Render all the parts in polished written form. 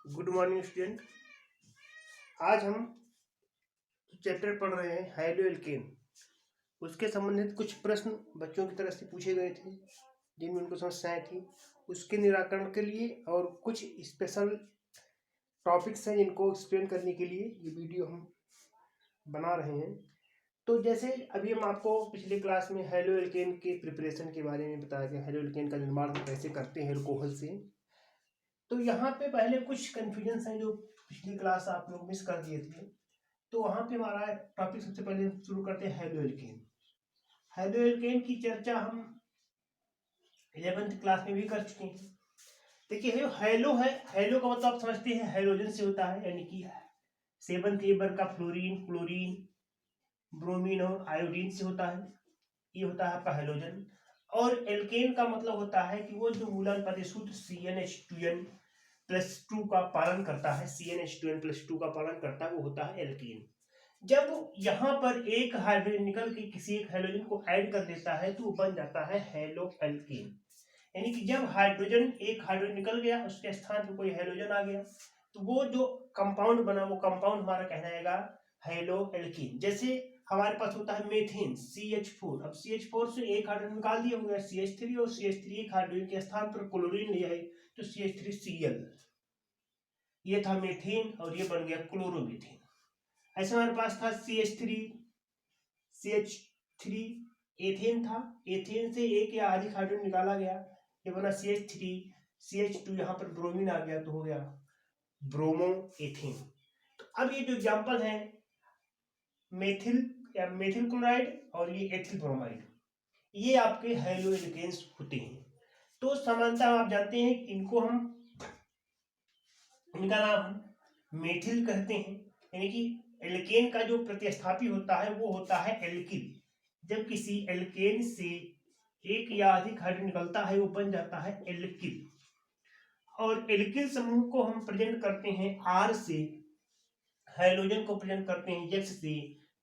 Good morning student. आज हम chapter पढ़ रहे हैं हाइड्रो एल्केन। उसके संबंधित कुछ प्रश्न बच्चों की तरफ से पूछे गए थे जिनमें उनको समस्याएं थी। उसके निराकरण के लिए और कुछ स्पेशल टॉपिक्स हैं जिनको एक्सप्लेन करने के लिए ये वीडियो हम बना रहे हैं। तो जैसे अभी हम आपको पिछले क्लास में हाइड्रो एल्केन के प्रिपरेशन के बारे में बताया गया, हाइड्रो एल्केन का निर्माण हम कैसे करते हैं अल्कोहल से। तो यहाँ पे पहले कुछ कन्फ्यूजन हैं जो पिछली क्लास आप लोग मिस कर दिए थे। तो वहाँ पे हमारा टॉपिक सबसे पहले शुरू करते हैं हाइड्रो एल्केन। हाइड्रो एल्केन की चर्चा हम 11th क्लास में भी कर चुके हैं। देखिए जो हैलो है, हैलो का मतलब आप समझते हैं हाइड्रोजन से होता है, यानी कि 7th नंबर का फ्लोरीन, क्लोरीन, ब्रोमीन और आयोडीन से होता है। ये होता है आपका हाइड्रोजन। और एल्केन का मतलब होता है कि वो जो मूलन प्रतिसूत्र CnH2n प्लस 2 का पालन करता है, CnH2n प्लस 2 का पालन करता है, वो होता है एल्केन। जब यहाँ पर एक हाइड्रोजन निकल के किसी एक हाइड्रोजन को ऐड कर देता है तो वो बन जाता है हैलो एल्केन। यानी कि जब हाइड्रोजन एक हाइड्रोजन निकल गया, उसके स्थान पर कोई हाइड्रोजन आ गया, तो वो जो कंपाउंड बना वो कंपाउंड हमारा कहलाएगा हैलो एल्केन। जैसे हमारे पास होता है मेथेन CH4। अब CH4 से एक हाइड्रोजन निकाल दिया, हो गया CH3, और CH3 एक हाइड्रोजन के स्थान पर क्लोरीन लिया है तो CH3Cl। ये था मेथेन और ये बन गया क्लोरोमीथेन। ऐसे हमारे पास था CH3 एथेन था, एथेन से एक या अधिक हाइड्रोजन निकाला गया, ये बना CH2, यहाँ पर ब्रोमीन आ गया तो हो गया ब्रोमो एथेन। तो अब ये जो एग्जाम्पल है मेथिल या मेथिल क्लोराइड और ये एथिल ब्रोमाइड, ये आपके हैलो एल्केन्स होते हैं। तो सामान्यतः आप जानते हैं इनको हम, इनका नाम हम मेथिल कहते हैं, यानी कि एल्केन का जो प्रतिस्थापी होता है वो होता है एल्किल। जब किसी एल्केन से एक या अधिक हाइड्रोजन निकलता है वो बन जाता है एल्किल। और एल्किल समूह को हम प्रेजेंट करते हैं R से, हाइड्रोजन को प्रेजेंट करते हैं X से,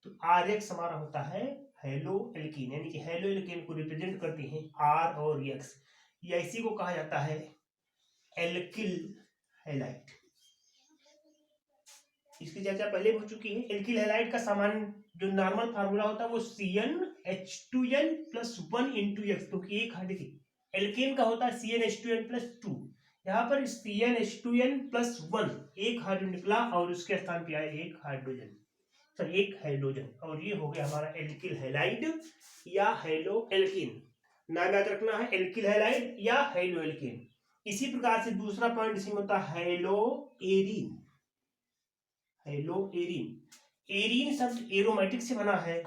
तो RX हमारा होता है हैलो एल्कीन। यानी कि हैलो एल्केन को रिप्रेजेंट करते हैं R और X, या इसी को कहा जाता है एल्किल हैलाइड। इसकी चर्चा पहले हो चुकी है। एल्किल हैलाइड का सामान्य जो नॉर्मल फार्मूला होता है वो CnH2n प्लस 1 इंटू एक्स, क्योंकि एक हाइड्रोजन एल्केन का होता है CnH2n प्लस 2। यहाँ पर CnH2n प्लस 1 एक हाइड्रोजन निकला और उसके स्थान पे आया एक हाइड्रोजन, सॉरी एक हाइड्रोजन, और ये हो गया हमारा एल्किल हैलाइड या हैलो एल्केन। नाम याद रखना है, एल्किल हैलाइड या हैलो एल्केन। इसी प्रकार से दूसरा पॉइंट इसमें होता है hello arene. Hello arene, arene शब्द एरोमेटिक से बना है,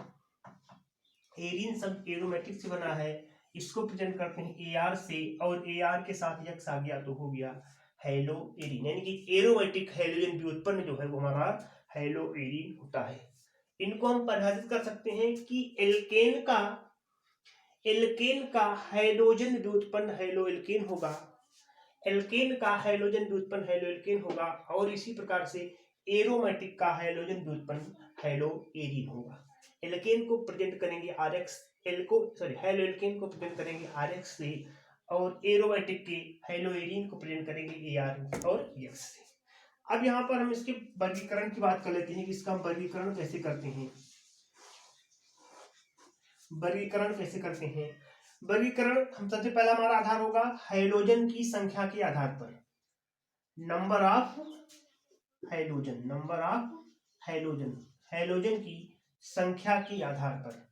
एरीन शब्द एरोमेटिक से बना है। इसको प्रेजेंट करते हैं AR से, और AR के साथ X आ गया तो हो गया हैलो एरीन। यानी कि एरोमेटिक हाइड्रोजन व्युत्पन्न जो है वो हमारा हैलो एरीन होता है। इनको हम परिभाषित कर सकते हैं कि एल्केन का हाइड्रोजन व्युत्पन्न हैलो एल्केन होगा, एल्केन का हाइड्रोजन व्युत्पन्न हैलो एल्केन होगा, और इसी प्रकार से एरोमेटिक का हाइड्रोजन व्युत्पन्न हैलो एरीन होगा। एल्केन को प्रेजेंट करेंगे RX, हैलो एल्केन को प्रेजेंट करेंगे RX से, और एरोमेटिक के हैलो एरीन को प्रेजेंट करेंगे AR और X से। अब यहाँ पर हम इसके वर्गीकरण की बात कर लेते हैं कि इसका हम वर्गीकरण कैसे करते हैं। वर्गीकरण हम सबसे पहला हमारा आधार होगा हाइड्रोजन की संख्या के आधार पर, नंबर ऑफ हाइड्रोजन की संख्या के आधार पर।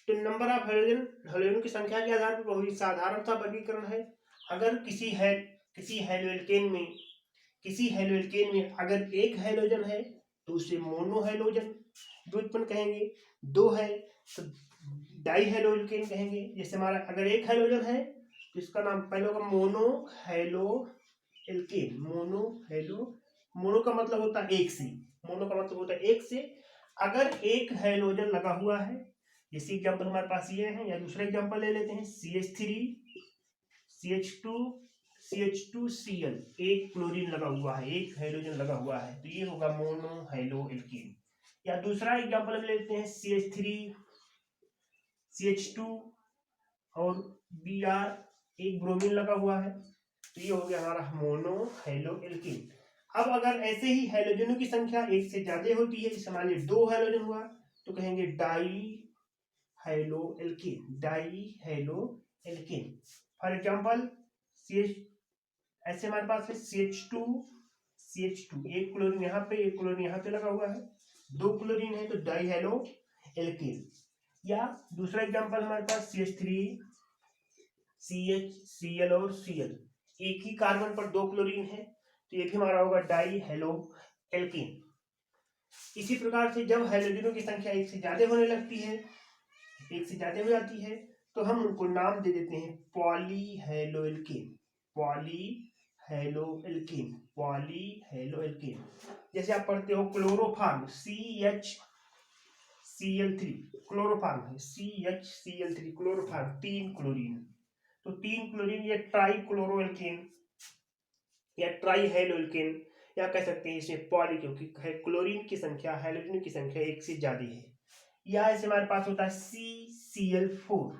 तो नंबर ऑफ हाइड्रोजन की संख्या के आधार पर बहुत ही साधारण सा वर्गीकरण है। अगर किसी हैलो एल्केन में अगर एक हाइड्रोजन है तो उसे मोनो हाइड्रोजन व्युत्पन्न कहेंगे, दो है तो डाई हैलो एल्केन कहेंगे। जैसे हमारा अगर एक हाइड्रोजन है तो इसका नाम पहले होगा मोनो हैलो एल्केन। मोनो का मतलब होता है एक से, अगर एक हाइड्रोजन लगा हुआ है, जैसे एग्जांपल हमारे पास ये है, या दूसरा एग्जांपल ले लेते हैं CH3 CH2Cl, एक क्लोरीन लगा हुआ है, एक हाइड्रोजन लगा हुआ है, तो ये होगा मोनो हैलो एल्केन। या दूसरा एग्जांपल ले लेते हैं CH3 CH2 और Br, एक ब्रोमीन लगा हुआ है, तो ये हो गया हमारा मोनो हैलो एल्केन। अब अगर ऐसे ही हैलोजनों की संख्या एक से ज्यादा होती है, जैसे मान लीजिए 2 हैलोजन हुआ, तो कहेंगे dihaloalkane, dihaloalkane. For example ऐसे हमारे पास है CH2 एक क्लोरीन यहाँ पे, एक क्लोरीन यहाँ पे लगा हुआ है, 2 क्लोरीन है तो डाई हैलो एल्केन। या दूसरा एग्जांपल हमारे पास CH3 CH Cl और Cl, एक ही कार्बन पर 2 क्लोरीन है तो ये भी हमारा होगा डाई हैलो एल्केन। इसी प्रकार से जब हैलोजनों की संख्या एक से ज्यादा होने लगती है, एक से ज्यादा हो जाती है, तो हम उनको नाम दे देते हैं पॉलीहेलोएल्केन, पॉलीहेलोएल्केन, पॉलीहेलोएल्केन। जैसे आप पढ़ते हो क्लोरोफार्म CHCl3, क्लोरोफार्म है CHCl3, क्लोरोफार्म 3 क्लोरीन, तो 3 क्लोरीन या ट्राइक्लोरोएल्केन या ट्राइहेलोएल्केन, या कह सकते हैं इसमें पॉली, क्योंकि क्लोरीन की संख्या हैलोजन की संख्या एक से ज्यादा है। या ऐसे हमारे पास होता है CCl4,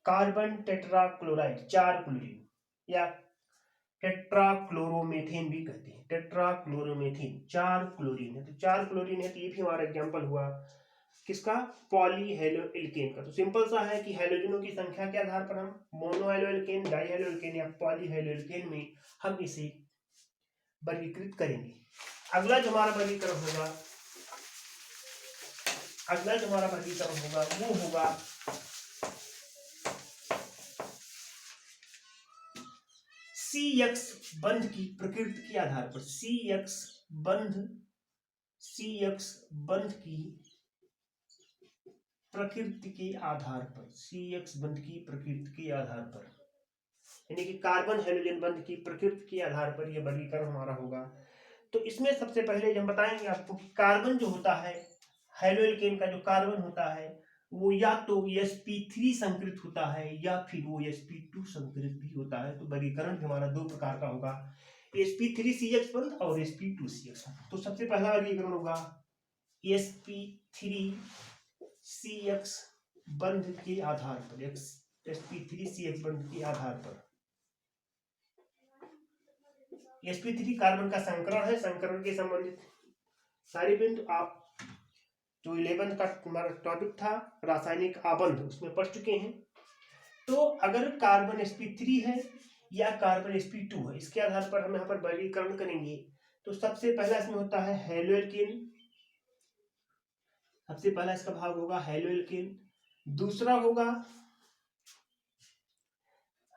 कार्बन टेट्राक्लोराइड 4 क्लोरीन, या टेट्राक्लोरोमेथेन भी कहते हैं, टेट्राक्लोरोमेथेन 4 क्लोरीन है, तो 4 क्लोरीन है, तो ये भी हमारा एग्जांपल हुआ किसका, पॉलीहेलोएल्केन का। तो सिंपल सा है कि हैलोजनों की संख्या के आधार पर हम मोनोहेलोएल्केन, डाइहेलोएल्केन या पॉलीहेलोएल्केन में हम इसे वर्गीकृत करेंगे। अगला जो हमारा वर्गीकरण होगा वो होगा CX बंध की प्रकृति के आधार पर, CX बंध की प्रकृति के आधार पर, CX बंध की प्रकृति के आधार पर, यानी कि कार्बन हैलोजन बंध की प्रकृति के आधार पर यह वर्गीकरण हमारा होगा। तो इसमें सबसे पहले हम बताएंगे आपको कि कार्बन जो होता है, हैलोएल्केन का जो कार्बन होता है वो या तो sp3 संकृत होता है या फिर वो sp2 संकृत भी होता है। तो वर्गीकरण हमारा 2 प्रकार का होगा, sp3CH बंध और sp2CH। तो सबसे पहला वर्गीकरण होगा sp3CX बंध के आधार पर, sp3CH बंध के आधार पर। sp3 कार्बन का संकरण है, संकरण के संबंधित सारे बिंदु आप जो 11th का हमारा टॉपिक था रासायनिक आबंध उसमें पढ़ चुके हैं। तो अगर कार्बन sp3 है या कार्बन sp2 है, इसके आधार पर हम यहाँ पर वर्गीकरण करेंगे। तो सबसे पहला इसमें होता है हैलोएल्केन, सबसे पहला इसका भाग होगा हैलोएल्केन। दूसरा होगा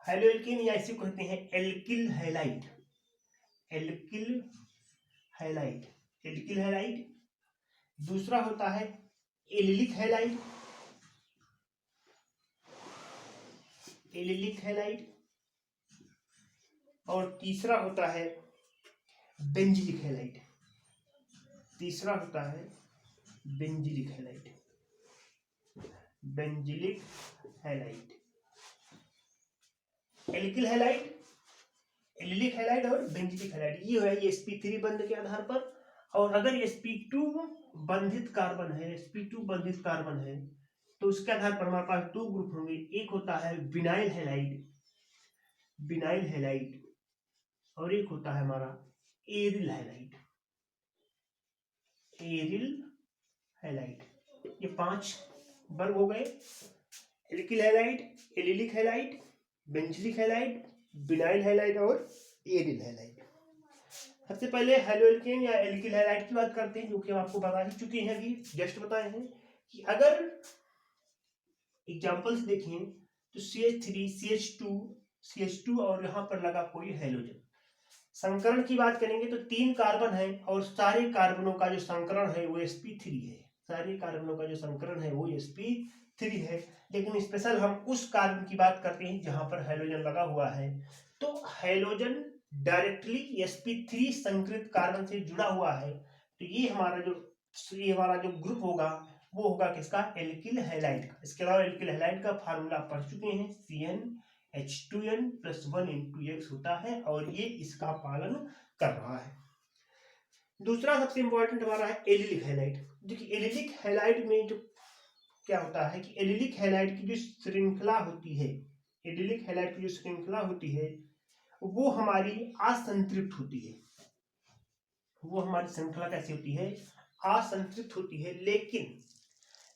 हैलोएल्केन या इसे कहते हैं alkyl halide, alkyl halide, alkyl halide. दूसरा होता है एलिलिक हैलाइड, एलिलिक हैलाइड। और तीसरा होता है बेंजिलिक हैलाइड, तीसरा होता है benzylic halide, benzylic halide. Alkyl halide, allylic halide और बेंजिलिक हैलाइड, ये है ये sp3 बंध के आधार पर। और अगर sp2 बंधित कार्बन है, sp2 बंधित कार्बन है, तो उसके आधार पर हमारे पास 2 ग्रुप होंगे। एक होता है विनाइल हैलाइड, विनाइल हैलाइड, और एक होता है हमारा एरिल हैलाइड, एरिल हैलाइड। ये 5 वर्ग हो गए, alkyl halide, allylic halide, benzylic halide, vinyl halide और एरिल हैलाइड। सबसे पहले हैलोएल्केन या एल्किल हैलाइड की बात करते हैं, जो कि हम आपको बता ही चुके हैं, अभी जस्ट बताए हैं कि अगर एग्जांपल्स देखें तो CH3 CH2 और यहाँ पर लगा कोई हैलोजन। संकरण की बात करेंगे तो 3 कार्बन है और सारे कार्बनों का जो संकरण है वो sp3 है, सारे कार्बनों का जो संकरण है वो sp3 है। लेकिन स्पेशल हम उस कार्बन की बात करते हैं जहां पर हैलोजन लगा हुआ है। तो हैलोजन डायरेक्टली sp3 संकृत कार्बन से जुड़ा हुआ है, तो ये हमारा जो ग्रुप होगा वो होगा किसका, एल्किल हैलाइड का। इसके अलावा एल्किल हैलाइड का फार्मूला पढ़ चुके हैं, CnH2n+1 होता है और ये इसका पालन कर रहा है। दूसरा सबसे इंपॉर्टेंट हमारा है एलिलिक हैलाइड। देखिए एलिलिक हैलाइड में जो क्या होता है कि एलिलिक हैलाइड की जो श्रृंखला होती है, एलिलिक हैलाइड की जो श्रृंखला होती है वो हमारी असंतृप्त होती है, वो हमारी श्रृंखला कैसी होती है, असंतृप्त होती है। लेकिन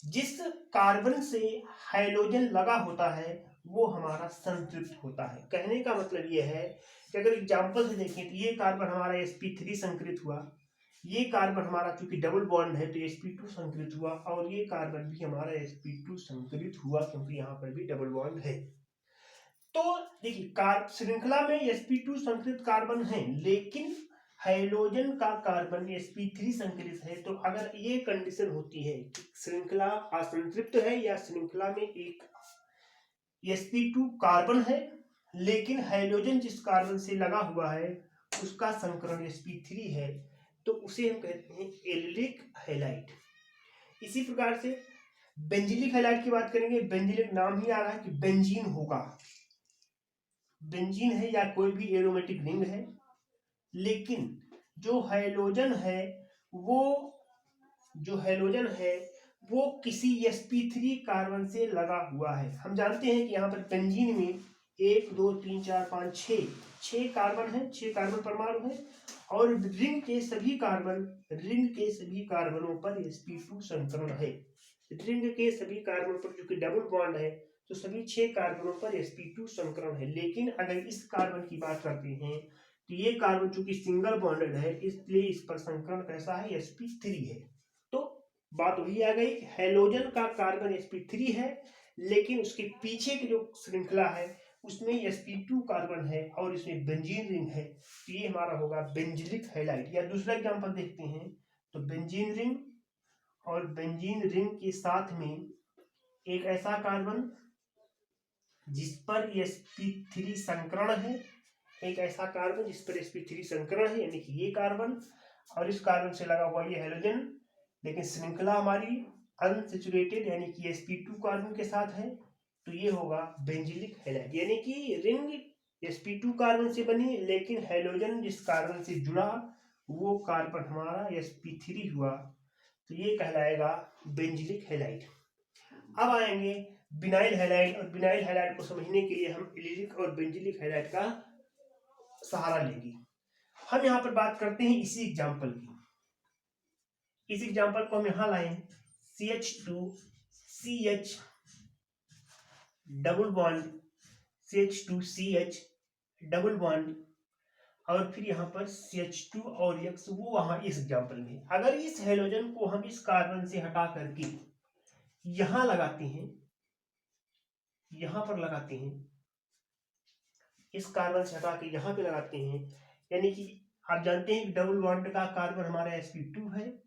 जिस कार्बन से हाइड्रोजन लगा होता है वो हमारा संतृप्त होता है। कहने का मतलब ये है कि अगर एग्जाम्पल से देखें तो ये कार्बन हमारा sp3 संकरित हुआ, ये कार्बन हमारा चूंकि डबल बॉन्ड है तो sp2 संकरित हुआ, और ये कार्बन भी हमारा sp2 संकरित हुआ क्योंकि यहाँ पर भी डबल बॉन्ड है। तो देखिए श्रृंखला में sp2 संकरित कार्बन है, लेकिन हाइड्रोजन का कार्बन sp3 संकरित है। तो अगर ये कंडीशन होती है कि श्रृंखला असंतृप्त है या श्रृंखला में एक sp2 कार्बन है लेकिन हाइड्रोजन जिस कार्बन से लगा हुआ है उसका संकरण sp3 है, तो उसे हम कहते हैं एलिलिक हैलाइड। इसी प्रकार से बेंजिलिक हैलाइड की बात करेंगे। बेंजिलिक नाम ही आ रहा है कि बेंजीन होगा, बेंजीन है या कोई भी एरोमेटिक रिंग है, लेकिन जो हाइड्रोजन है वो किसी sp3 कार्बन से लगा हुआ है। हम जानते हैं कि यहाँ पर बेंजीन में 1 2 3 4 5 6 कार्बन है, 6 कार्बन परमाणु है, और रिंग के सभी कार्बनों पर sp2 संकरण है। रिंग के सभी कार्बन पर जो कि डबल बॉन्ड है तो सभी 6 कार्बनों पर sp2 संकरण है। लेकिन अगर इस कार्बन की बात करते हैं तो ये कार्बन चूंकि सिंगल बॉन्डेड है इसलिए इस पर संकरण कैसा है, sp3 है। तो बात वही आ गई, हाइड्रोजन का कार्बन sp3 है लेकिन उसके पीछे की जो श्रृंखला है उसमें sp2 कार्बन है और इसमें बेंजीन रिंग है, तो ये हमारा होगा बेंजिलिक हैलाइड। या दूसरा एग्जांपल देखते हैं तो बेंजीन रिंग और बेंजीन रिंग के साथ में एक ऐसा कार्बन जिस पर sp3 संकरण है, एक ऐसा कार्बन जिस पर sp3 संकरण है यानी कि ये कार्बन, और इस कार्बन से लगा हुआ ये हाइड्रोजन, लेकिन श्रृंखला हमारी अनसैचुरेटेड यानी कि sp2 कार्बन के साथ है, तो ये होगा बेंजिलिक हैलाइड। यानी कि रिंग sp2 कार्बन से बनी लेकिन हाइड्रोजन जिस कार्बन से जुड़ा वो कार्बन हमारा sp3 हुआ, तो ये कहलाएगा बेंजिलिक हैलाइड। अब आएंगे बिनाइल हैलाइड, और बिनाइल हैलाइड को समझने के लिए हम एलिलिक और बेंजिलिक हैलाइड का सहारा लेंगे। हम यहाँ पर बात करते हैं इसी एग्जाम्पल की। इस एग्जाम्पल को हम यहाँ लाए CH2CH double bond, CH2CH double bond, और फिर यहाँ पर CH2 और X, वो वहां इस एग्जाम्पल में। अगर इस हाइड्रोजन को हम इस कार्बन से हटा करके यहां लगाते हैं, यहां पर लगाते हैं, इस कार्बन से हटा के यहां पे लगाते हैं, यानी कि आप जानते हैं कि डबल बॉन्ड का कार्बन हमारा sp2 है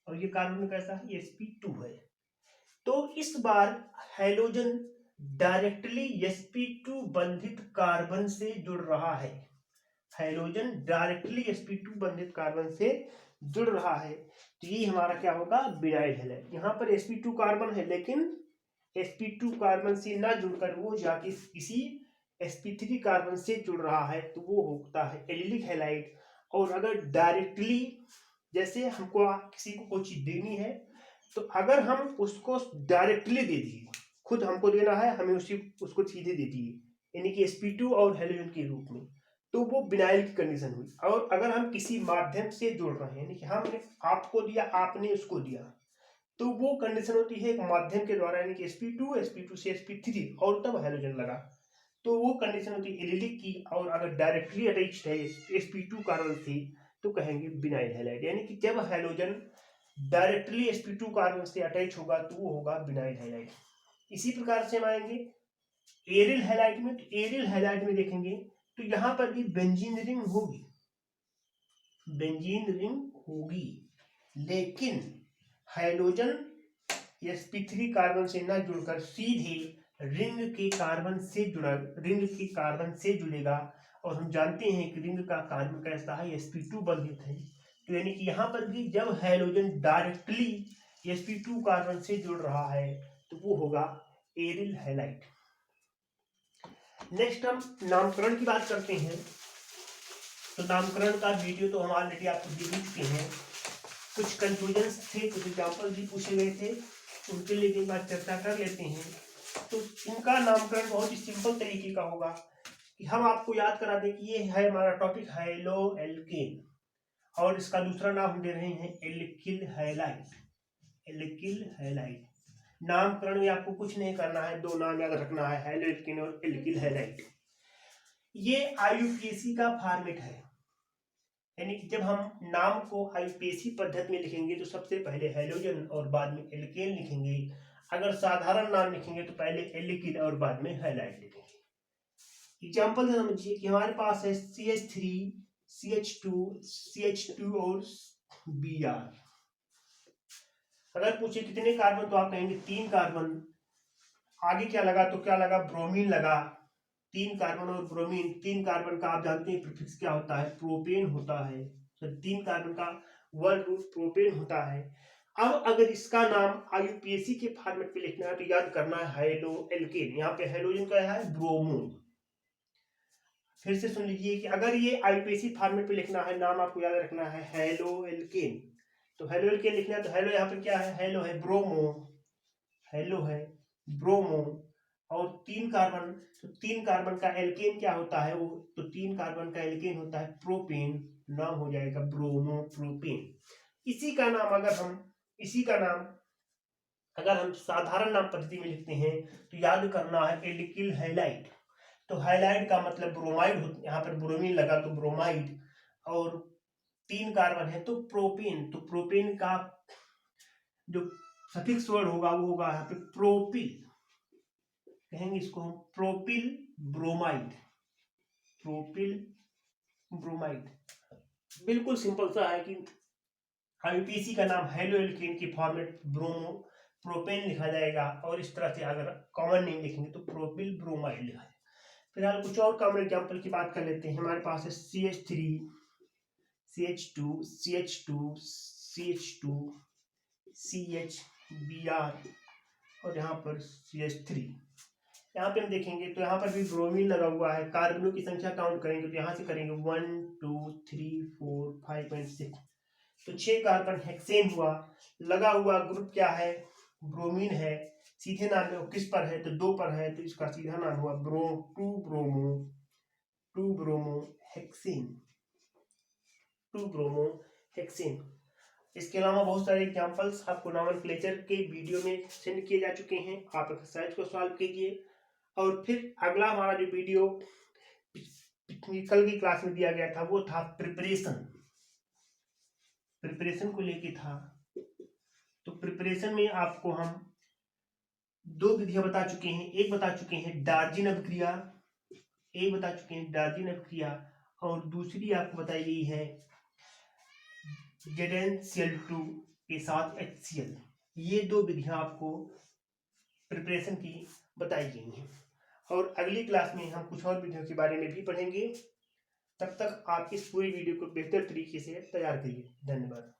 और ये कार्बन कैसा है, sp2 है। तो इस बार हाइड्रोजन डायरेक्टली sp2 बंधित कार्बन से जुड़ रहा है, हाइड्रोजन डायरेक्टली sp2 बंधित कार्बन से जुड़ रहा है, तो ये हमारा क्या होगा, बिनाइल हैलाइड। यहाँ पर sp2 कार्बन है लेकिन sp2 कार्बन से ना जुड़कर वो जाके किसी sp3 कार्बन से जुड़ रहा है तो वो होता है एलिलिक हैलाइड। और अगर डायरेक्टली, जैसे हमको किसी को कोई चीज देनी है तो अगर हम उसको डायरेक्टली दे दिए, खुद हमको देना है, हमें उसको सीधे दे दिए यानी कि sp2 और हाइड्रोजन के रूप में, तो वो बिनाइल की कंडीशन हुई। और अगर हम किसी माध्यम से जोड़ रहे हैं यानी कि हमने आपको दिया, आपने उसको दिया, तो वो कंडीशन होती है एक माध्यम के द्वारा यानी कि sp2 से sp3 और तब हाइड्रोजन लगा, तो वो कंडीशन होती है एलिलिक की। और अगर डायरेक्टली अटैच्ड है sp2 कार्बन से तो कहेंगे बिनाइल हैलाइड, यानी कि जब हाइड्रोजन डायरेक्टली sp2 कार्बन से अटैच होगा तो वो होगा बिनाइल हैलाइड। इसी प्रकार से हम आएंगे एरिल हैलाइड में। तो एरिल हैलाइड में देखेंगे तो यहाँ पर भी बेंजीन रिंग होगी, बेंजीन रिंग होगी, लेकिन हाइड्रोजन sp3 कार्बन से न जुड़कर सीधे रिंग के कार्बन से जुड़ेगा। और हम जानते हैं कि रिंग का कार्बन कैसा है, sp2 बंधित है, तो यानी कि यहाँ पर भी जब हाइड्रोजन डायरेक्टली sp2 कार्बन से जुड़ रहा है तो वो होगा एरिल हैलाइड। नेक्स्ट हम नामकरण की बात करते हैं। तो नामकरण का वीडियो तो हम ऑलरेडी आपको दे चुके हैं, कुछ कंफ्यूजन थे, कुछ एग्जाम्पल भी पूछे गए थे, उनके लिए एक बार चर्चा कर लेते हैं। तो इनका नामकरण बहुत ही सिंपल तरीके का होगा कि हम आपको याद करा दें कि ये है हमारा टॉपिक हाइलो एल्केन, और इसका दूसरा नाम हम दे रहे हैं एल्किल हैलाइड। एल्किल हैलाइड नामकरण में आपको कुछ नहीं करना है, दो नाम याद रखना है, हैलोएल्केन और एल्किल हैलाइड। ये IUPAC का फॉर्मेट है, यानी कि जब हम नाम को IUPAC पद्धति में लिखेंगे तो सबसे पहले हैलोजन और बाद में एल्केन लिखेंगे। अगर साधारण नाम लिखेंगे तो पहले एल्किल और बाद में हैलाइड लिखेंगे। एग्जाम्पल समझिए कि हमारे पास है CH3, CH2, CH2 और Br। अगर पूछे कितने कार्बन तो आप कहेंगे 3 कार्बन। आगे क्या लगा तो क्या लगा, ब्रोमीन लगा। 3 कार्बन और ब्रोमीन, 3 कार्बन का आप जानते हैं प्रीफिक्स क्या होता है, प्रोपेन होता है। तो 3 कार्बन का वर्ड रूट प्रोपेन होता है। अब अगर इसका नाम IUPAC के फॉर्मेट पे लिखना है तो याद करना है हैलो एल्केन। यहाँ पे हैलोजन का है ब्रोमो। फिर से सुन लीजिए कि अगर ये IUPAC फॉर्मेट पे लिखना है, नाम आपको याद रखना है हैलो एल्केन। तो हैलो एल्केन लिखना है तो हैलो यहाँ पे क्या है, हैलो है ब्रोमो, हैलो है ब्रोमो और 3 कार्बन। तो 3 कार्बन का एल्केन क्या होता है वो, तो 3 कार्बन का एल्केन होता है प्रोपेन, नाम हो जाएगा ब्रोमो प्रोपेन। इसी का नाम अगर हम साधारण नाम पद्धति में लिखते हैं तो याद करना है एल्किल हैलाइड। तो हैलाइड का मतलब ब्रोमाइड, यहाँ पर ब्रोमीन लगा तो ब्रोमाइड, और 3 कार्बन है तो प्रोपेन। तो प्रोपेन का जो सफिक्स वर्ड होगा वो होगा यहाँ पे प्रोपिल, कहेंगे इसको हम प्रोपिल ब्रोमाइड। प्रोपिल ब्रोमाइड बिल्कुल सिंपल सा है कि IUPAC का नाम हैलो एल्केन की फॉर्मेट ब्रोमो प्रोपेन लिखा जाएगा, और इस तरह से अगर कॉमन नेम लिखेंगे तो प्रोपिल ब्रोमाइड लिखा जाएगा। फिलहाल कुछ और कॉमन एग्जाम्पल की बात कर लेते हैं। हमारे पास है CH3, CH2, CH2, CH2, CH, Br और यहाँ पर CH3। यहाँ पे हम देखेंगे तो यहाँ पर भी ब्रोमीन लगा हुआ है। कार्बनों की संख्या काउंट करेंगे तो यहाँ से करेंगे 1 2 3 4 5 एंड 6, तो 6 कार्बन हेक्सेन हुआ। लगा हुआ ग्रुप क्या है, ब्रोमीन है। सीधे नाम में किस पर है तो 2 पर है, तो इसका सीधा नाम हुआ 2 ब्रोमो हेक्सेन, 2 ब्रोमो हेक्सेन। इसके अलावा बहुत सारे एग्जांपल्स आपको नॉमेनक्लेचर के वीडियो में सेंड किए जा चुके हैं, आप एक्सरसाइज को सॉल्व कीजिए। और फिर अगला हमारा जो वीडियो कल की क्लास में दिया गया था वो था प्रिपरेशन को लेके था। तो प्रिपरेशन में आपको हम 2 विधियां बता चुके हैं। एक बता चुके हैं डार्जिन अभिक्रिया, और दूसरी आपको बताई गई है ZnCl2 के साथ HCl। ये 2 विधियां आपको प्रिपरेशन की बताई गई हैं, और अगली क्लास में हम कुछ और विधियों के बारे में भी पढ़ेंगे। तब तक आप इस पूरी वीडियो को बेहतर तरीके से तैयार करिए। धन्यवाद।